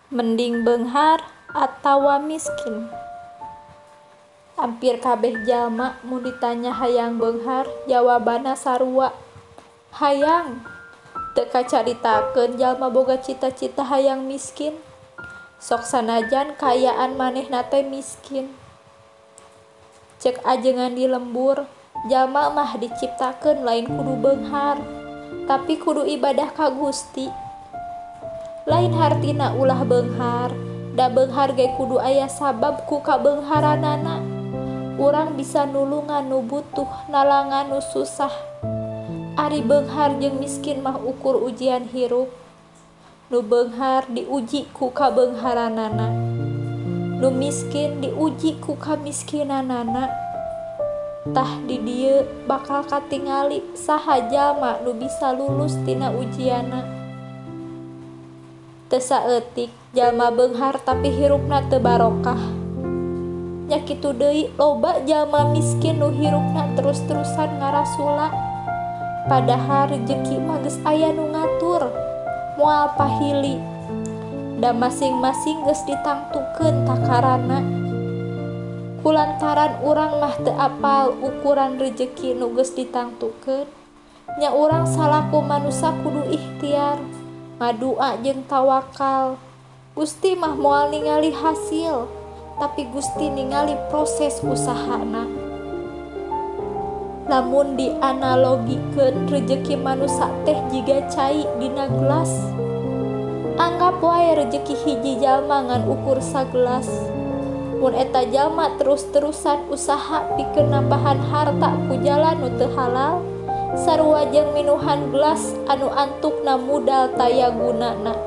Mending beunghar atawa miskin. Hampir kabeh jalma mun ditanya hayang beunghar, jawabana sarua, hayang. Teu kacaritakeun jalma boga cita-cita hayang miskin. Sok sanajan kaayaan manehna teh miskin. Ceuk ajengan di lembur, jalma mah diciptakeun lain kudu beunghar, tapi kudu ibadah ka Gusti. Lain hartina ulah beunghar, da beunghar ge kudu aya sabab ku kabeungharanana. Urang bisa nulungan nu butuh, nalangan nu susah. Ari beunghar jeung miskin mah ukur ujian hirup. Nu beunghar diuji ku kabeungharanana. Nu miskin diuji ku kamiskinanana. Tah di dieu bakal katingali saha jalma nu bisa lulus tina ujianna. Teu saeutik jalma beunghar tapi hirupna teu barokah. Nya kitu deui loba jalma miskin nu hirupna terus-terusan ngarasula. Padahal rezeki mah geus aya nu ngatur, moal pahili. Da masing-masing geus ditangtukeun takaranna. Kulantaran urang mah teu apal ukuran rezeki nu geus ditangtukeun, nya urang salaku manusia kudu ikhtiar, ngadua jeung tawakal. Gusti mah moal ningali hasil, tapi Gusti ningali proses usahana. Lamun dianalogikeun rezeki manusia teh jiga cai dina gelas. Anggap wae rezeki hiji jalma ngan ukur sagelas. Mun eta jalma terus-terusan usaha pikeun nambahan harta ku jalan nu teu halal, sarua jeung minuhan gelas anu antukna mudal taya gunana,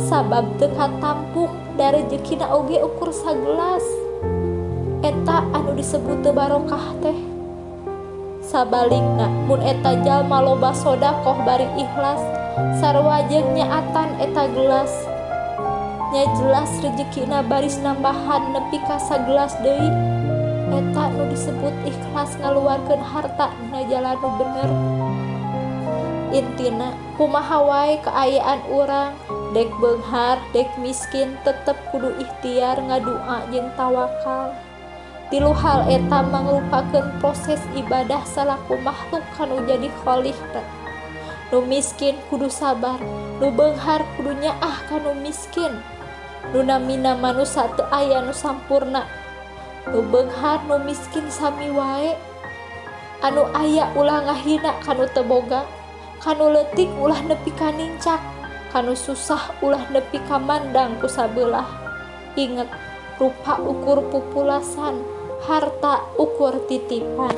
sabab teu katampung da rezekina oge ukur sagelas. Eta anu disebut teu barokah teh. Sabalikna mun eta jalma loba sodaqoh bari ikhlas, sarua jeung nyaatan eta gelas, nya jelas rezekina baris nambahan nepi ka sagelas deui. Eta nu disebut ikhlas ngaluarkeun harta dina jalan nu bener. Intina kumaha wae kaayaan urang, dek beunghar dek miskin, tetep kudu ikhtiar ngadua jeung tawakal. Tilu hal eta mangrupakeun proses ibadah salaku makhluk kanu jadi khalifna. Nu miskin kudu sabar, nu beunghar kudu nyaah kanu miskin. Nu namina manusia teu aya nu sampurna. Nu beunghar nu miskin sami wae. Anu aya ulah ngahina kanu teu boga, kanu leutik ulah nepi ka nincak, kanu susah ulah nepi ka mandang ku sabelah. Inget, rupa ukur pupulasan, harta ukur titipan.